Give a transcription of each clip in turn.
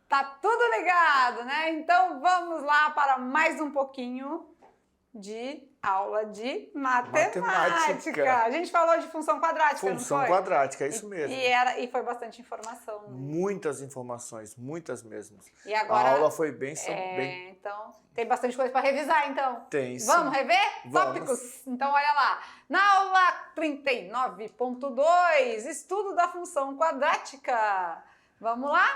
Tá tudo ligado, né? Então vamos lá para mais um pouquinho de aula de matemática. A gente falou de função quadrática, não foi? Função quadrática, é isso mesmo. E foi bastante informação. Né? Muitas informações, muitas mesmas. E agora, a aula foi bem... Então, tem bastante coisa para revisar, então. Tem, sim. Vamos rever? Vamos. Tópicos? Então, olha lá. Na aula 39.2, estudo da função quadrática. Vamos lá?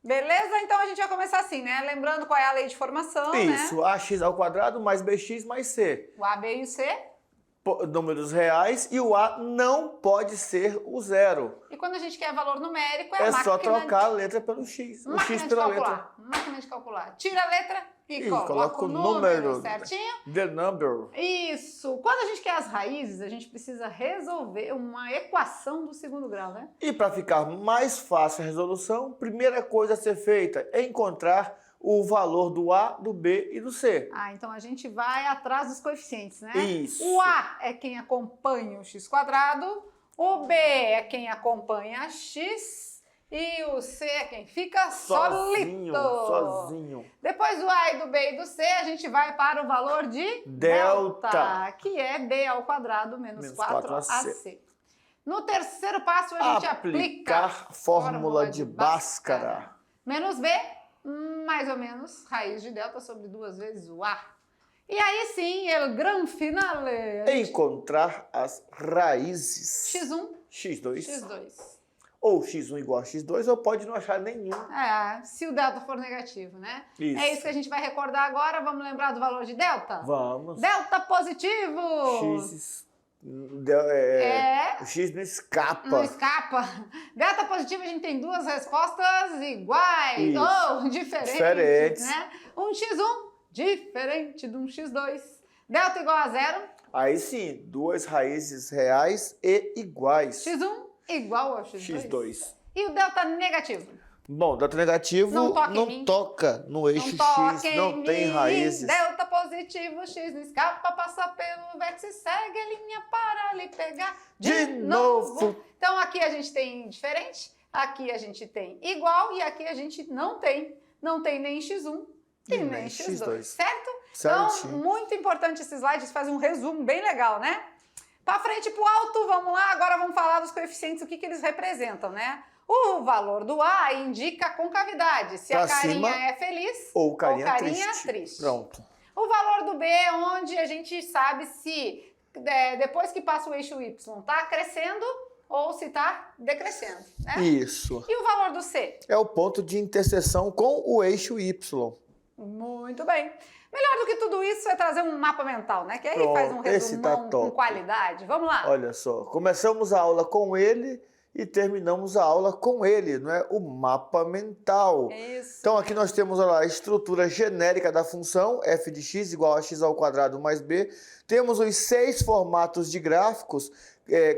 Beleza? Então a gente vai começar assim, né? Lembrando qual é a lei de formação, Isso, né? ax² mais bx mais c. O A, B e o C. Números reais e o A não pode ser o zero. E quando a gente quer valor numérico, é a É máquina só trocar a letra pelo x. O x pela letra. Máquina de calcular. Tira a letra e coloca o número certinho. The number. Isso. Quando a gente quer as raízes, a gente precisa resolver uma equação do segundo grau, né? E para ficar mais fácil a resolução, primeira coisa a ser feita é encontrar o valor do A, do B e do C. Ah, então a gente vai atrás dos coeficientes, né? Isso. O A é quem acompanha o x², o B é quem acompanha x e o C é quem fica sozinho. Depois do A e do B e do C, a gente vai para o valor de delta, que é B² menos 4AC. No terceiro passo, a gente aplica a fórmula de Bhaskara. Menos B, mais ou menos, raiz de delta sobre 2 vezes o A. E aí sim, el gran finale. Encontrar as raízes. X1, X2. X2. Ou x1 igual a x2, ou pode não achar nenhum. Se o delta for negativo, né? Isso. É isso que a gente vai recordar agora. Vamos lembrar do valor de delta? Vamos. Delta positivo. O x não escapa. Não escapa. Delta positivo, a gente tem duas respostas iguais. Isso. Ou diferentes. Né? Um x1 diferente de um x2. Delta igual a zero. Aí sim, duas raízes reais e iguais. x1 igual ao x2. x2. E o delta negativo? Bom, delta negativo não toca no eixo x, não tem raízes. Delta positivo, x não escapa, passa pelo vértice, segue a linha para lhe pegar de novo. Então aqui a gente tem diferente, aqui a gente tem igual e aqui a gente não tem. Não tem nem x1 e nem x2, certo? Certinho. Então, muito importante esse slide, faz um resumo bem legal, né? Para frente e para o alto, vamos lá, agora vamos falar dos coeficientes, o que eles representam, né? O valor do A indica a concavidade, se a carinha é feliz ou carinha triste. Pronto. O valor do B é onde a gente sabe se depois que passa o eixo Y está crescendo ou se está decrescendo, né? Isso. E o valor do C? É o ponto de interseção com o eixo Y. Muito bem. Melhor do que tudo isso é trazer um mapa mental, né? Que aí faz um resumão com qualidade. Vamos lá. Olha só, começamos a aula com ele e terminamos a aula com ele, não é? O mapa mental. Isso. Então aqui nós temos olha lá, a estrutura genérica da função f de x igual a x² mais b. Temos os 6 formatos de gráficos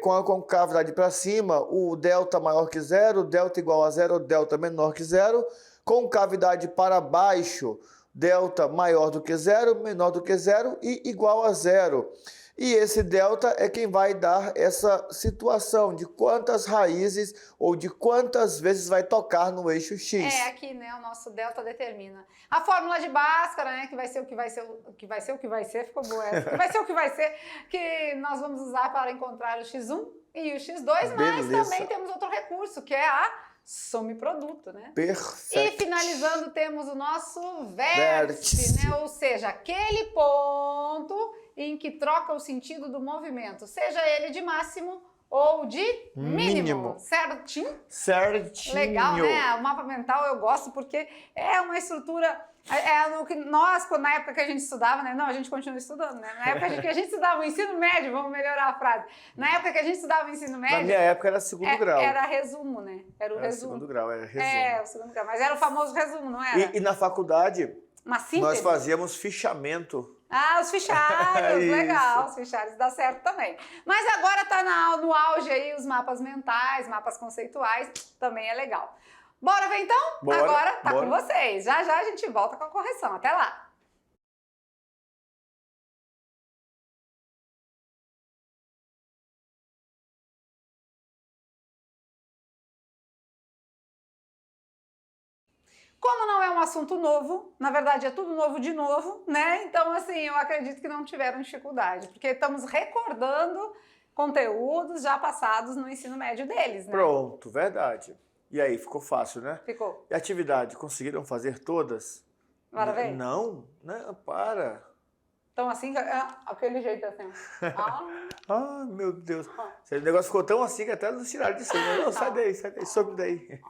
com a concavidade para cima, o delta maior que zero, delta igual a zero, delta menor que zero. Concavidade para baixo, delta maior do que zero, menor do que zero e igual a zero. E esse delta é quem vai dar essa situação de quantas raízes ou de quantas vezes vai tocar no eixo x. Aqui, né, o nosso delta determina. A fórmula de Bhaskara, né, que vai ser o que vai ser, o que vai ser o que vai ser, ficou boa essa. Que vai ser o que vai ser, que nós vamos usar para encontrar o x1 e o x2, mas também temos outro recurso, que é a soma e produto, né? Perfeito. E finalizando, temos o nosso vértice, né? Ou seja, aquele ponto em que troca o sentido do movimento, seja ele de máximo ou de mínimo. Certinho? Certinho. Legal, né? O mapa mental eu gosto porque é uma estrutura... o que nós, na época que a gente estudava, né? Não, a gente continua estudando, né? Na época que a gente estudava o ensino médio, vamos melhorar a frase. Na época que a gente estudava o ensino médio... Na minha época era segundo grau. Era resumo, né? Era o resumo. Segundo grau, era resumo. O segundo grau. Mas era o famoso resumo, não era? E na faculdade, uma síntese? Nós fazíamos fichamento. Os fichários, legal, os fichários dá certo também. Mas agora está no auge aí os mapas mentais, mapas conceituais, também é legal. Bora ver então? Agora tá com vocês. Já já a gente volta com a correção. Até lá! Como não é um assunto novo, na verdade é tudo novo de novo, né? Então, assim, eu acredito que não tiveram dificuldade, porque estamos recordando conteúdos já passados no ensino médio deles, né? Pronto, verdade. E aí, ficou fácil, né? Ficou. E atividade, conseguiram fazer todas? Bora ver? Não, né? Para. Então, assim, aquele jeito assim. Ai, meu Deus. Esse negócio ficou tão assim que até nos tiraram de cima. Não, sai daí, sobe daí.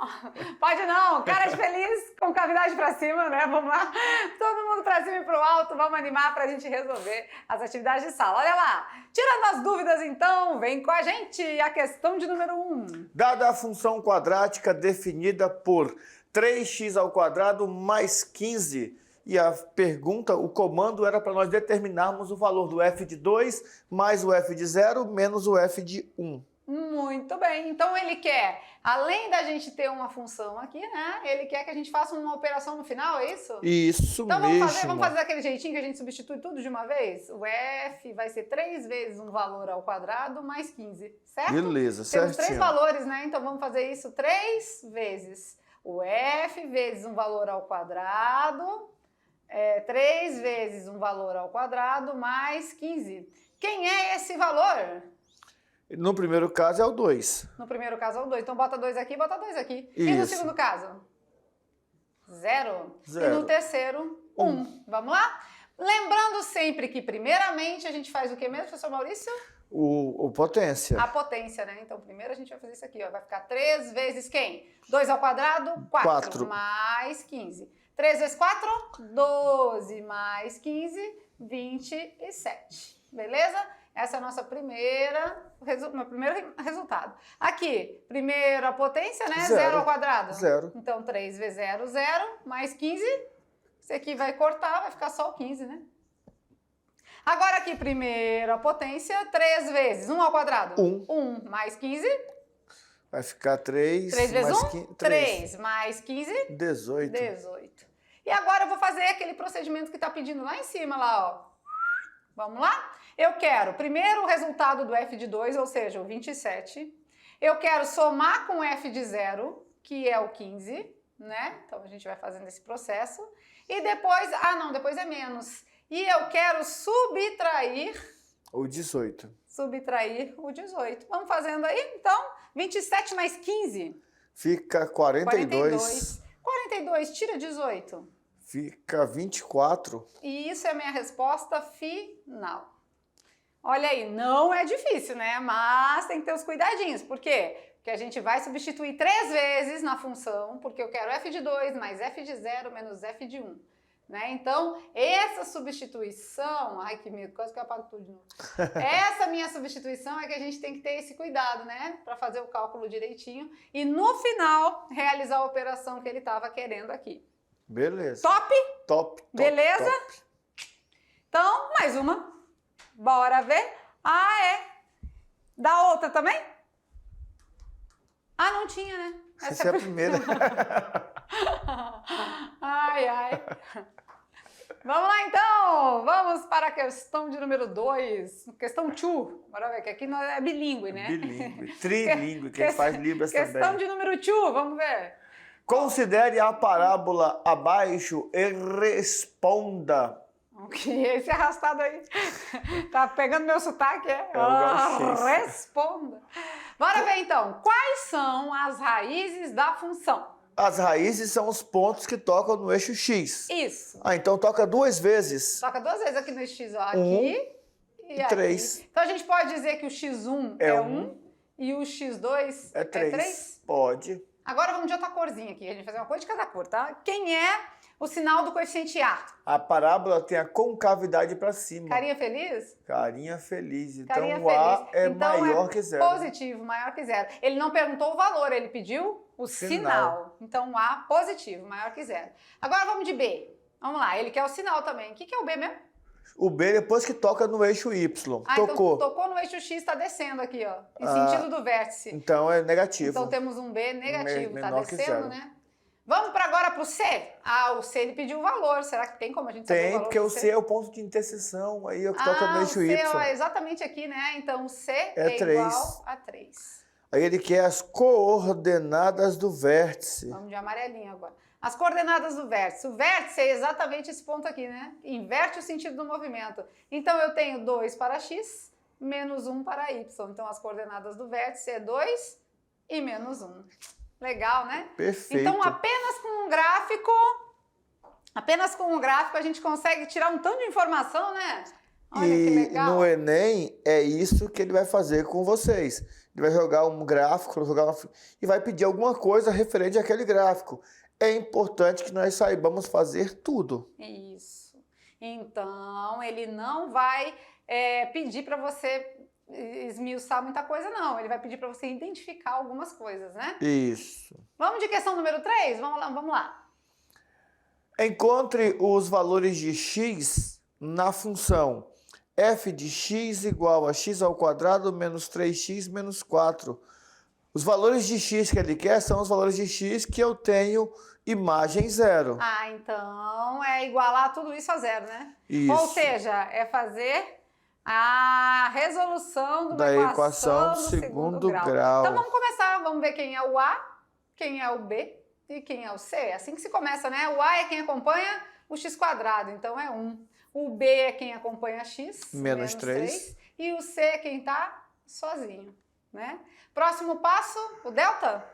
Pode não, cara de feliz, com cavidade pra cima, né? Vamos lá, todo mundo pra cima e pro alto, vamos animar pra gente resolver as atividades de sala. Olha lá, tirando as dúvidas então, vem com a gente a questão de número 1. Dada a função quadrática definida por 3x² mais 15, e a pergunta, o comando era para nós determinarmos o valor do f de 2 mais o f de 0 menos o f de 1. Muito bem, então ele quer, além da gente ter uma função aqui, né? Ele quer que a gente faça uma operação no final, é isso? Isso então mesmo. Vamos fazer daquele jeitinho que a gente substitui tudo de uma vez? O f vai ser 3 vezes um valor ao quadrado mais 15, certo? Beleza, Temos certinho. 3 valores, né? Então vamos fazer isso 3 vezes. O f vezes um valor ao quadrado, 3 vezes um valor ao quadrado mais 15. Quem é esse valor? No primeiro caso é o 2. No primeiro caso é o 2. Então bota 2 aqui, bota 2 aqui. Isso. E no segundo caso? 0. E no terceiro, 1. Vamos lá? Lembrando sempre que, primeiramente, a gente faz o que mesmo, professor Maurício? O potência. A potência, né? Então, primeiro a gente vai fazer isso aqui, ó. Vai ficar 3 vezes quem? 2 ao quadrado? 4. Mais 15. 3 vezes 4? 12. Mais 15? 27. Beleza? Essa é a nossa meu primeiro resultado. Aqui, primeiro a potência, né? 0 ao quadrado. 0. Então, 3 vezes 0, 0. Mais 15. Esse aqui vai cortar, vai ficar só o 15, né? Agora aqui, primeiro a potência, 3 vezes 1 ao quadrado. 1 mais 15. Vai ficar 3 vezes mais 1? 15, 3 mais 15. 18. 18. E agora eu vou fazer aquele procedimento que está pedindo lá em cima, lá, ó. Vamos lá? Eu quero primeiro o resultado do f de 2, ou seja, o 27. Eu quero somar com o f de 0, que é o 15, né? Então a gente vai fazendo esse processo. E depois, depois é menos. E eu quero subtrair o 18. Subtrair o 18. Vamos fazendo aí, então. 27 mais 15. Fica 42. 42, tira 18. Fica 24. E isso é a minha resposta final. Olha aí, não é difícil, né? Mas tem que ter os cuidadinhos. Por quê? Porque a gente vai substituir 3 vezes na função, porque eu quero f de 2 mais f de 0 menos f de 1. Né? Então, essa substituição... Ai, que medo, quase que eu apago tudo de novo. Essa minha substituição é que a gente tem que ter esse cuidado, né? Para fazer o cálculo direitinho e, no final, realizar a operação que ele estava querendo aqui. Beleza. Top? Top. Beleza? Top. Então, mais uma. Bora ver. Da outra também? Não tinha, né? Essa é a primeira. Ai. Vamos lá, então. Vamos para a questão de número 2. Questão 2. Bora ver, que aqui nós é bilíngue, né? Bilíngue. Trilíngue, que faz libras também. Questão de número 2, vamos ver. Considere a parábola abaixo e responda. O que é esse arrastado aí? Tá pegando meu sotaque, é? Responda. Bora ver, então. Quais são as raízes da função? As raízes são os pontos que tocam no eixo X. Isso. Então toca 2 vezes. Toca 2 vezes aqui no eixo X, ó. Aqui e aqui. 3. Então a gente pode dizer que o X1 é 1 e o X2 é 3. Pode. Agora vamos de outra corzinha aqui. A gente vai fazer uma cor de cada cor, tá? Quem é o sinal do coeficiente A? A parábola tem a concavidade para cima. Carinha feliz? Carinha feliz. Então Carinha o A feliz. é então, maior que 0. Positivo, maior que 0. Ele não perguntou o valor, ele pediu o sinal. Então o A positivo, maior que 0. Agora vamos de B. Vamos lá, ele quer o sinal também. O que é o B mesmo? O B depois que toca no eixo Y. Tocou. Então tocou no eixo X, está descendo aqui, ó. Em sentido do vértice. Então é negativo. Então temos um B negativo, tá menor que descendo, 0. né? Vamos agora para o C? O C ele pediu o valor. Será que tem como a gente saber o valor? Tem, porque o C é o ponto de interseção. Aí eu toca no eixo Y. O C é exatamente aqui, né? Então o C é 3. igual a 3. Aí ele quer as coordenadas do vértice. Vamos de amarelinho agora. As coordenadas do vértice. O vértice é exatamente esse ponto aqui, né? Inverte o sentido do movimento. Então, eu tenho 2 para x, menos 1 para y. Então, as coordenadas do vértice é 2 e menos 1. Legal, né? Perfeito. Então, apenas com um gráfico a gente consegue tirar um tanto de informação, né? Olha que E legal. no Enem, é isso que ele vai fazer com vocês. Ele vai jogar um gráfico, e vai pedir alguma coisa referente àquele gráfico. É importante que nós saibamos fazer tudo. Isso. Então, ele não vai pedir para você esmiuçar muita coisa, não. Ele vai pedir para você identificar algumas coisas, né? Isso. Vamos de questão número 3? Vamos lá. Encontre os valores de x na função f de x igual a x ao quadrado menos 3x menos 4. Os valores de x que ele quer são os valores de x que eu tenho imagem 0. Ah, então é igualar tudo isso a 0, né? Isso. Ou seja, é fazer a resolução de uma Da equação equação do segundo grau. Então vamos começar, vamos ver quem é o A, quem é o B e quem é o C. É assim que se começa, né? O A é quem acompanha o x quadrado, então é 1. O B é quem acompanha x, menos 3. E o C é quem está sozinho, né? Próximo passo, o delta.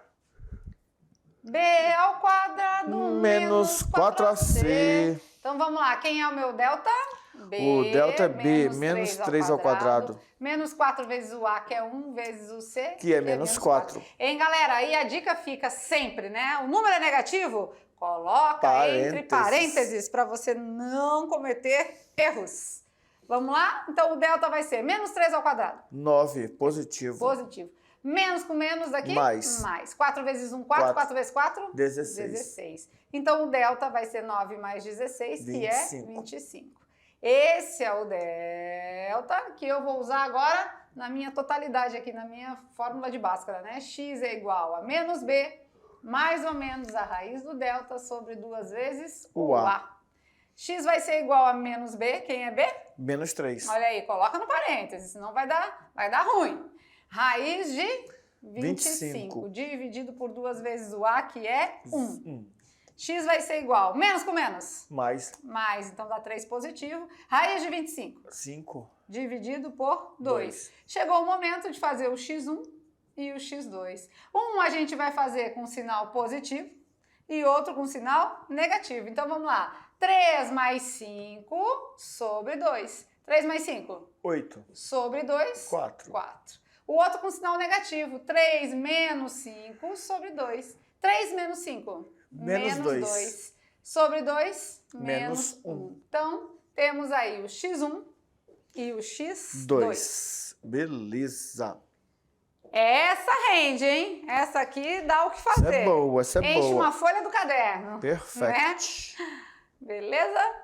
B ao quadrado menos 4ac. Então vamos lá, quem é o meu delta? B, O delta é B, menos 3 ao quadrado. Menos 4 vezes o A, que é 1, vezes o C, Que é menos 4. Hein, galera? Aí a dica fica sempre, né? O número é negativo, coloca entre parênteses para você não cometer erros. Vamos lá? Então o delta vai ser menos 3 ao quadrado. 9, positivo. Positivo. Menos com menos daqui? Mais. Mais. 4 vezes 1, 4. 4 vezes 4? 16. 16. Então o delta vai ser 9 mais 16, 25. que é 25. Esse é o delta que eu vou usar agora na minha totalidade aqui, na minha fórmula de Bhaskara, né? X é igual a menos B, mais ou menos a raiz do delta sobre 2 vezes o A. X vai ser igual a menos B, quem é B? Menos 3. Olha aí, coloca no parênteses, senão vai dar ruim. Raiz de 25 dividido por 2 vezes o A, que é 1. X vai ser igual, menos com menos? Mais. Mais, então dá 3 positivo. Raiz de 25? 5. Dividido por 2. Chegou o momento de fazer o x1 e o x2. Um a gente vai fazer com sinal positivo e outro com sinal negativo. Então vamos lá. 3 mais 5 sobre 2. 3 mais 5? 8. Sobre 2? 4. 4. O outro com sinal negativo. 3 menos 5 sobre 2. 3 menos 5? Menos 2. Sobre 2? Menos 1. Então, temos aí o x1 e o x2. 2. Beleza. Essa rende, hein? Essa aqui dá o que fazer. Essa é boa, essa é boa. Enche uma folha do caderno. Perfeito. Né? Beleza?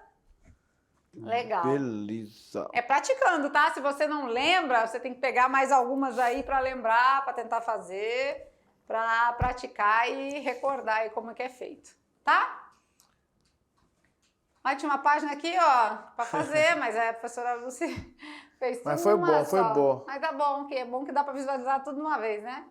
Legal. Beleza. É praticando, tá? Se você não lembra, você tem que pegar mais algumas aí para lembrar, para tentar fazer, para praticar e recordar aí como é que é feito, tá? Ó, tinha uma página aqui, ó, para fazer, mas a professora Lucy fez tudo Mas foi numa bom, só. foi bom. Mas tá bom, que é bom que dá para visualizar tudo de uma vez, né?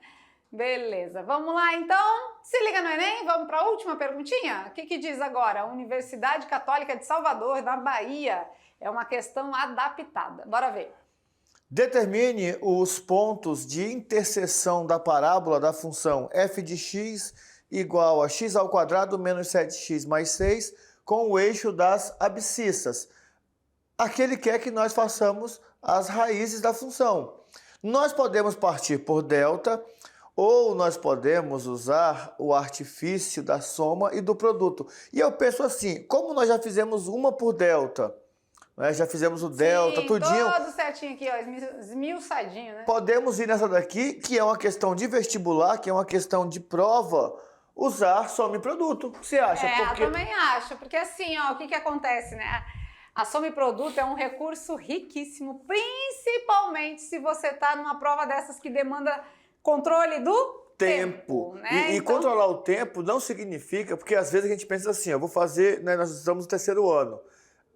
Beleza, vamos lá então. Se liga no Enem, vamos para a última perguntinha? O que diz agora? A Universidade Católica de Salvador, na Bahia. É uma questão adaptada. Bora ver. Determine os pontos de interseção da parábola da função f de x igual a x ao quadrado menos 7x mais 6 com o eixo das abscissas. Aqui ele quer que nós façamos as raízes da função. Nós podemos partir por delta ou nós podemos usar o artifício da soma e do produto. E eu penso assim, como nós já fizemos uma por delta, né? Já fizemos o delta, sim, tudinho. Todo certinho aqui, ó, esmiuçadinho, né? Podemos Ir nessa daqui, que é uma questão de vestibular, que é uma questão de prova, usar soma e produto. O que você acha? Eu também acho, porque assim, ó, o que acontece, né? A soma e produto é um recurso riquíssimo, principalmente se você está numa prova dessas que demanda controle do tempo, né? E controlar o tempo não significa, porque às vezes a gente pensa assim, eu vou fazer, né, nós estamos no terceiro ano.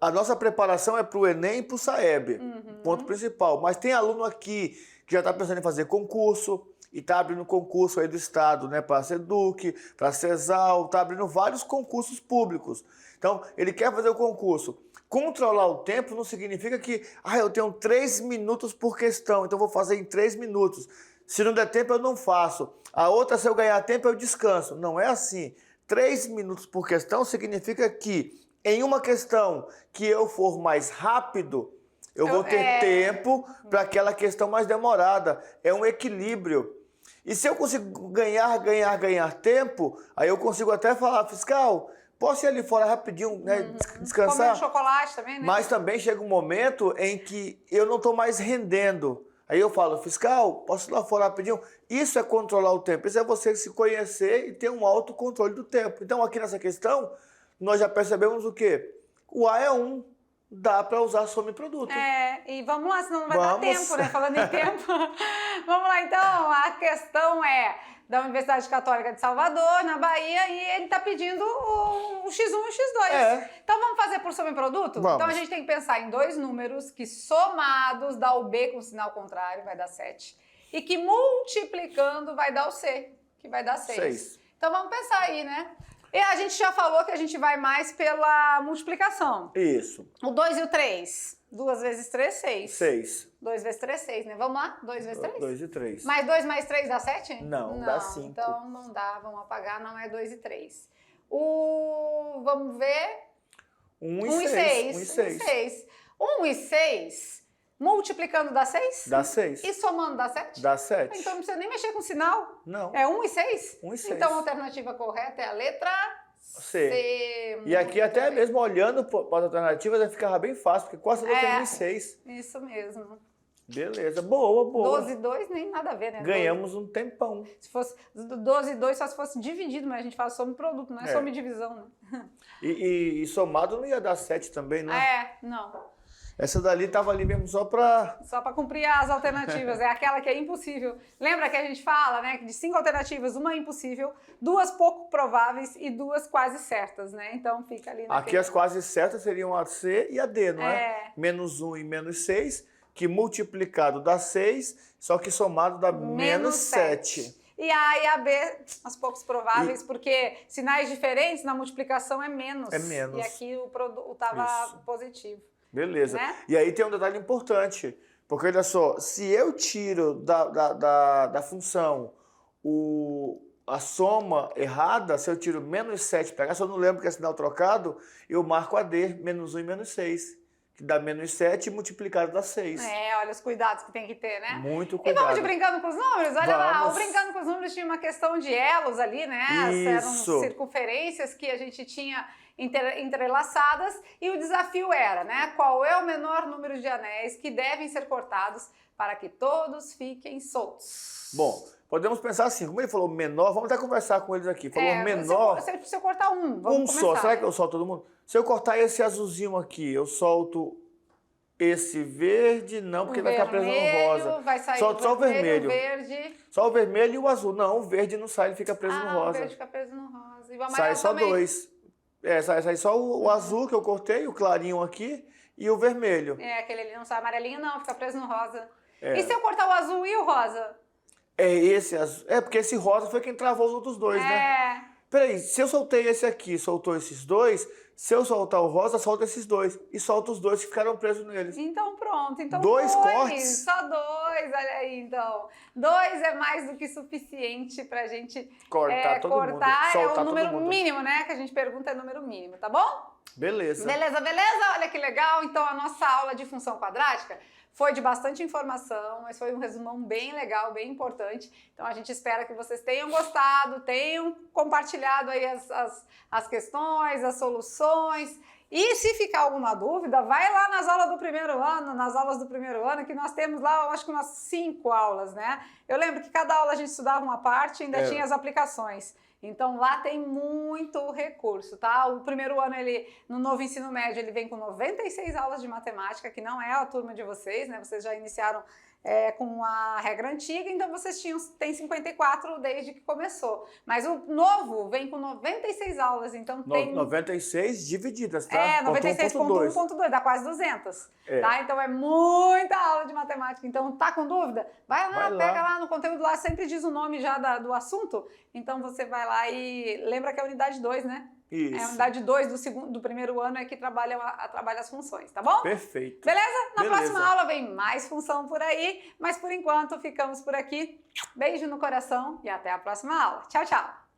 A nossa preparação é para o Enem e para o Saeb, ponto principal. Mas tem aluno aqui que já está pensando em fazer concurso, e está abrindo concurso aí do Estado, né, para SEDUC, para CESAL, está abrindo vários concursos públicos. Então, ele quer fazer o concurso. Controlar o tempo não significa que eu tenho 3 minutos por questão, então vou fazer em 3 minutos. Se não der tempo, eu não faço. A outra, se eu ganhar tempo, eu descanso. Não é assim. 3 minutos por questão significa que em uma questão que eu for mais rápido, eu vou ter tempo para aquela questão mais demorada. É um equilíbrio. E se eu consigo ganhar tempo, aí eu consigo até falar, fiscal, posso ir ali fora rapidinho, né, descansar? Comer um chocolate também, né? Mas também chega um momento em que eu não estou mais rendendo. Aí eu falo, fiscal, posso ir lá fora rapidinho? Isso é controlar o tempo. Isso é você se conhecer e ter um autocontrole do tempo. Então, aqui nessa questão, nós já percebemos o quê? O A é 1. Dá para usar some produto. E vamos lá, senão não vai dar tempo, né? Falando em tempo. Vamos lá, então. A questão é da Universidade Católica de Salvador, na Bahia, e ele está pedindo o X1 e o X2. Então vamos fazer por some produto? Vamos. Então a gente tem que pensar em 2 números que somados dá o B com sinal contrário, vai dar 7. E que multiplicando vai dar o C, que vai dar 6. Então vamos pensar aí, né? E a gente já falou que a gente vai mais pela multiplicação. Isso. O 2 e o 3. 2 vezes 3, 6. 6. 2 vezes 3, 6, né? Vamos lá? 2 vezes 3? 2 e 3. Mais 2 mais 3 dá 7? Não, dá 5. Então não dá, vamos apagar, não é 2 e 3. Vamos ver. 1 e 6. 1 e 6. 1 e 6, multiplicando dá 6? Dá 6. E somando dá 7? Dá 7. Então não precisa nem mexer com o sinal. Não. É 1 e 6? 1 e 6. Então a alternativa correta é a letra C. E aqui até bem. Mesmo olhando para as alternativas, vai ficar bem fácil, porque quase tem 1 e 6. Isso mesmo. Beleza, boa. 12 e 2 nem nada a ver, né? Ganhamos um tempão. Se fosse 12 e 2 só se fosse dividido, mas a gente fala some produto, não é some divisão, né? E somado não ia dar 7 também, né? Não. Essa dali tava ali mesmo só para cumprir as alternativas, é aquela que é impossível. Lembra que a gente fala, né, que de 5 alternativas, uma é impossível, 2 pouco prováveis e 2 quase certas, né? Então fica ali naquele... Aqui as quase certas seriam a C e a D, não é? Menos 1 e menos 6, que multiplicado dá 6, só que somado dá menos 7. E a A e a B, as poucos prováveis, porque sinais diferentes na multiplicação é menos. É menos. E aqui o produto estava positivo. Beleza. Né? E aí tem um detalhe importante, porque olha só, se eu tiro da função a soma errada, se eu tiro menos 7 para cá, se eu não lembro que é sinal trocado, eu marco a D, menos 1 e menos 6. Que dá menos 7 multiplicado dá 6. Olha os cuidados que tem que ter, né? Muito cuidado. E vamos de brincando com os números? Olha lá, o brincando com os números tinha uma questão de elos ali, né? Eram circunferências que a gente tinha entrelaçadas e o desafio era, né? Qual é o menor número de anéis que devem ser cortados para que todos fiquem soltos? Bom, podemos pensar assim, como ele falou menor, vamos até conversar com eles aqui. Falou menor... Se eu cortar vamos só, será que eu solto todo mundo? Se eu cortar esse azulzinho aqui, eu solto esse verde? Não, porque vai ficar preso no rosa. Vai sair solto só o vermelho. Verde. Só o vermelho e o azul. Não, o verde não sai, ele fica preso no rosa. O verde fica preso no rosa. E o amarelo sai só também. 2. Sai só o azul que eu cortei, o clarinho aqui, e o vermelho. Aquele ali não sai amarelinho, não, fica preso no rosa. E se eu cortar o azul e o rosa? Esse azul. Porque esse rosa foi quem travou os outros dois, né? Peraí, se eu soltei esse aqui, soltou esses dois, se eu soltar o rosa, solta esses dois. E solta os dois que ficaram presos neles. Então pronto. Então 2 cortes? Só 2, olha aí, então. 2 é mais do que suficiente pra gente cortar todo mundo. Soltar é o número mínimo, né? Que a gente pergunta é número mínimo, tá bom? Beleza. Beleza? Olha que legal. Então a nossa aula de função quadrática foi de bastante informação, mas foi um resumão bem legal, bem importante. Então a gente espera que vocês tenham gostado, tenham compartilhado aí as questões, as soluções. E se ficar alguma dúvida, vai lá nas aulas do primeiro ano, que nós temos lá, eu acho que umas 5 aulas, né? Eu lembro que cada aula a gente estudava uma parte e ainda tinha as aplicações. Então lá tem muito recurso, tá? O primeiro ano, no novo ensino médio, ele vem com 96 aulas de matemática, que não é a turma de vocês, né? Vocês já iniciaram com a regra antiga, então vocês têm 54 desde que começou. Mas o novo vem com 96 aulas, então tem... 96 divididas, tá? 96.1.2, dá quase 200. Tá? Então é muita aula de matemática. Então tá com dúvida? Vai lá, pega lá no conteúdo lá, sempre diz o nome já do assunto. Então você vai lá e lembra que é a unidade 2, né? Isso. É a unidade 2 do primeiro ano que trabalha as funções, tá bom? Perfeito. Beleza? Na próxima aula vem mais função por aí, mas por enquanto ficamos por aqui. Beijo no coração e até a próxima aula. Tchau, tchau!